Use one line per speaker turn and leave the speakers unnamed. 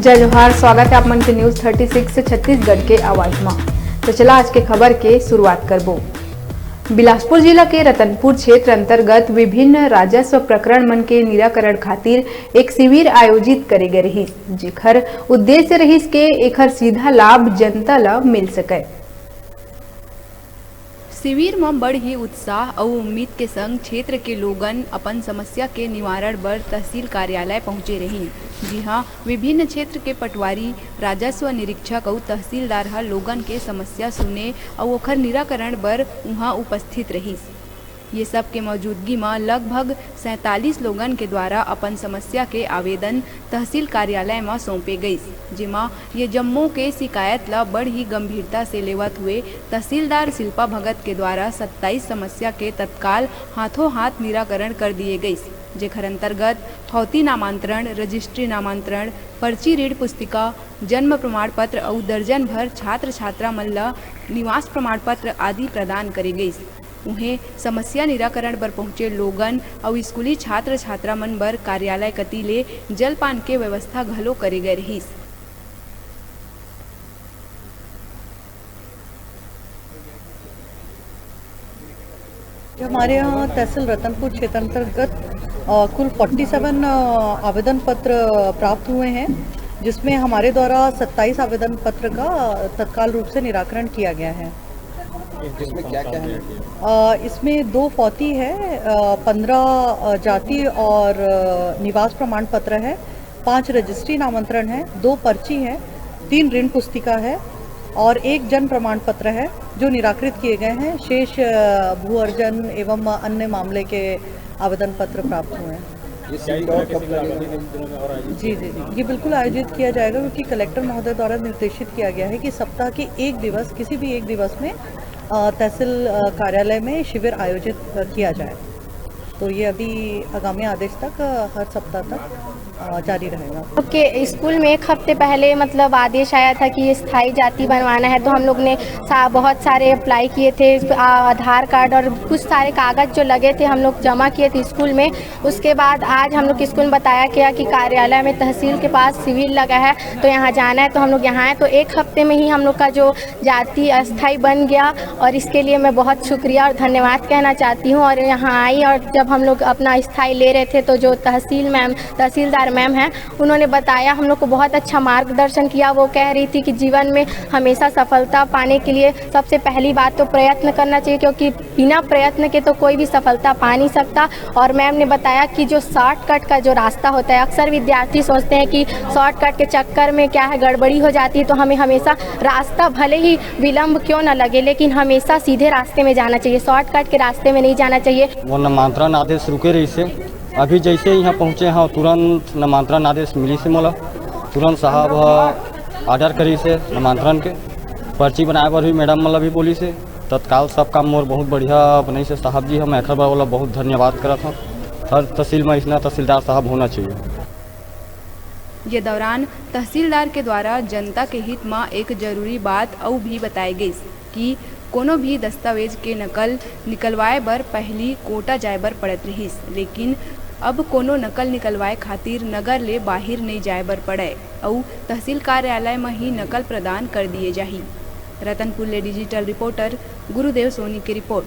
जय जोहार। स्वागत है आप मन के न्यूज 36 छत्तीसगढ़ के आवाज में। तो चला आज के खबर के शुरुआत करबो। बिलासपुर जिला के रतनपुर क्षेत्र अंतर्गत विभिन्न राजस्व प्रकरण मन के निराकरण खातिर एक शिविर आयोजित करे गए रही, जेकर उद्देश्य रहिस के एकर सीधा लाभ जनता ला मिल सके।
शिविर में बड़ ही उत्साह और उम्मीद के संग क्षेत्र के लोगन अपन समस्या के निवारण बर तहसील कार्यालय पहुंचे रही। जी हाँ, विभिन्न क्षेत्र के पटवारी, राजस्व निरीक्षक और तहसीलदार हर लोगन के समस्या सुने और ओकर निराकरण बर वहाँ उपस्थित रही। ये सब के मौजूदगी में लगभग 47 लोगन के द्वारा अपन समस्या के आवेदन तहसील कार्यालय में सौंपे गई, जिमा ये जम्मू के शिकायत ला बड़ ही गंभीरता से लेवत हुए तहसीलदार शिल्पा भगत के द्वारा 27 समस्या के तत्काल हाथों हाथ निराकरण कर दिए गई, जेकर अंतर्गत फौती नामांतरण, रजिस्ट्री नामांतरण, पर्ची ऋण पुस्तिका, जन्म प्रमाण पत्र और दर्जन भर छात्र छात्रा मन ला निवास प्रमाण पत्र आदि प्रदान करे गई। उन्हें समस्या निराकरण पर पहुंचे लोगन और स्कूली छात्र छात्रा मन बर कार्यालय कती ले जलपान के व्यवस्था घलो करे गए रही।
हमारे यहाँ तहसील रतनपुर क्षेत्र अंतर्गत कुल 47 आवेदन पत्र प्राप्त हुए हैं, जिसमें हमारे द्वारा 27 आवेदन पत्र का तत्काल रूप से निराकरण किया गया है।
इसमें क्या क्या है?
इसमें 2 फौती है, 15 जाति और निवास प्रमाण पत्र है, 5 रजिस्ट्री नामांतरण है, 2 पर्ची है, 3 ऋण पुस्तिका है और 1 जन्म प्रमाण पत्र है जो निराकृत किए गए हैं। शेष भू अर्जन एवं अन्य मामले के आवेदन पत्र प्राप्त हुए हैं। जी, ये बिल्कुल आयोजित किया जाएगा, क्योंकि कलेक्टर महोदय द्वारा निर्देशित किया गया है कि सप्ताह के एक दिवस, किसी भी एक दिवस में तहसील कार्यालय में शिविर आयोजित किया जाए। तो ये अभी आगामी आदेश तक हर सप्ताह तक जारी रहेगा।
स्कूल में एक हफ्ते पहले मतलब आदेश आया था कि स्थायी जाति बनवाना है, तो हम लोग ने बहुत सारे अप्लाई किए थे, आधार कार्ड और कुछ सारे कागज़ जो लगे थे हम लोग जमा किए थे स्कूल में। उसके बाद आज हम लोग स्कूल में बताया गया कि कार्यालय में तहसील के पास शिविर लगा है, तो यहाँ जाना है, तो हम लोग यहाँ आए। तो एक हफ्ते में ही हम लोग का जो जाति अस्थायी बन गया, और इसके लिए मैं बहुत शुक्रिया और धन्यवाद कहना चाहती हूँ। और यहाँ आई और जब हम लोग अपना स्थायी ले रहे थे, तो जो तहसीलदार मैम है, उन्होंने बताया, हम लोग को बहुत अच्छा मार्गदर्शन किया। वो कह रही थी कि जीवन में हमेशा सफलता पाने के लिए सबसे पहली बात तो प्रयत्न करना चाहिए, क्योंकि बिना प्रयत्न के तो कोई भी सफलता पा नहीं सकता। और मैम ने बताया कि जो शॉर्टकट का जो रास्ता होता है, अक्सर विद्यार्थी सोचते हैं कि शॉर्टकट के चक्कर में क्या है गड़बड़ी हो जाती है, तो हमें हमेशा रास्ता भले ही विलम्ब क्यों न लगे, लेकिन हमेशा सीधे रास्ते में जाना चाहिए, शॉर्टकट के रास्ते में नहीं जाना चाहिए।
वो नामांतरण आदेश रुके रही से अभी जैसे यहाँ पहुँचे हाँ तुरंत नामांतरण आदेश मिली से मोला तुरंत साहब ऑर्डर करी से नामांतरण के पर्ची बनाए पर भी मैडम मतलब भी बोली से तत्काल सब काम मोर बहुत बढ़िया बनी से साहब जी। हम एखर बार वाला बहुत धन्यवाद करत हूँ। हर तहसील में इसना तहसीलदार साहब होना चाहिए।
ये दौरान तहसीलदार के द्वारा जनता के हित में एक जरूरी बात और भी बताई गई कि कोनो भी दस्तावेज के नकल निकलवाए बर पहली कोटा जाए बर पड़त रहीस, लेकिन अब कोनो नकल निकलवाए खातिर नगर ले बाहर नहीं जाए बर पड़े और तहसील कार्यालय में ही नकल प्रदान कर दिए जाही। रतनपुर ले डिजिटल रिपोर्टर गुरुदेव सोनी की रिपोर्ट।